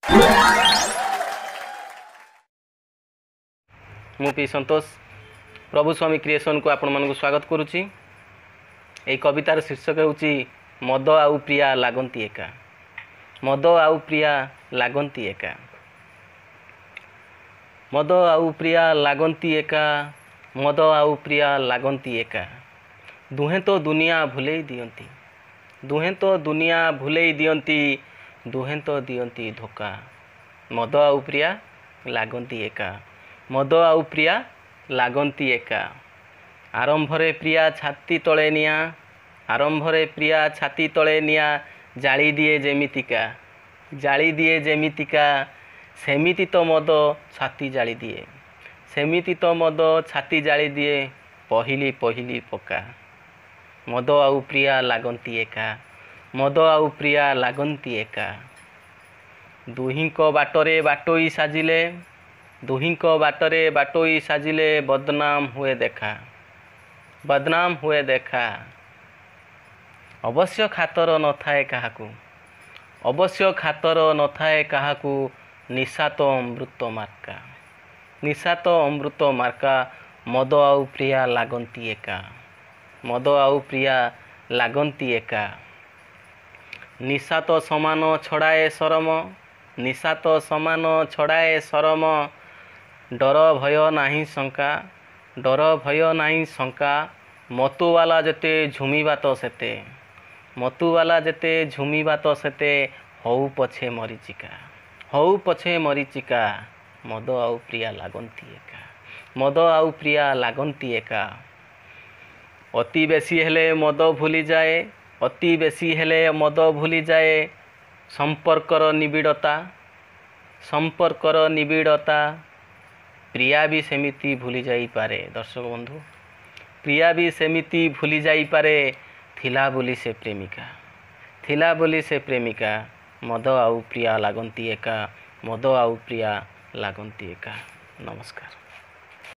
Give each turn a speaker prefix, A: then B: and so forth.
A: मु पी संतोष प्रभु स्वामी क्रिएशन को आपण मानक स्वागत करुच्ची। यही कवितार शीर्षक होची मद आउ प्रिया लागंती एका। मद आउ प्रिया लागंती एका। मद आउ प्रिया लागंती एका। मद आउ प्रिया लागंती एका। दुहें तो दुनिया भुलेई दियंती। दुहें तो दुनिया भुलेई दियंती। दुहें तो दियंती धोखा। मद आउ प्रिया लागंती एका। मद आउ प्रिया लागंती एका। आरंभरे प्रिया छाती तले निया। आरंभरे प्रिया छाती तले निया। जाली दिए जेमितिका। जाली दिए जेमितिका। सेमिति तो मद छाती जाली दिए। सेमिति तो मद छाती जाली दिए। पहिली पहिली पका। मद आउ प्रिया लागंती एका। मद आउ प्रिया लागंती एका। दुहिंक बाटरे बाटोई साजिले। दुहिंक बाटरे बाटोई साजिले बदनाम हुए देखा। बदनाम हुए देखा। अवश्य खातर न थाए काहाकू। अवश्य खातर न थाए काहाकू। निशा तो अमृत मार्का। निशा तो अमृत मार्का। मद आउ प्रिया लागंती एका। मद आउ प्रिया लागंती एका। निशा तो समान छड़ाए शरम। निशा तो समान छड़ाए शरम। डर भय नाही शंका। डर भय नाही शंका। मतुवाला जेते झुमिबा तो सेते। मतुवाला जेते झुमिबा तो सेते। हऊ पछे मरीचिका। हऊ पछे मरीचिका। मद आउ प्रिया लागंती एका। मद आउ प्रिया लागंती एका। अति बेसी हेले मद भूली जाए। अति बेसी हेले मद भूली जाए। संपर्कर निबिड़ता। संपर्कर निबिड़ता। प्रिया भी सेमिति भूली जाई पारे। दर्शक बंधु, प्रिया भी सेमिति भूली जाई पारे। थिला बोली से प्रेमिका। थिला बोली से प्रेमिका। मद आउ प्रिया लागंती एका। मद आउ प्रिया लागंती एका। नमस्कार।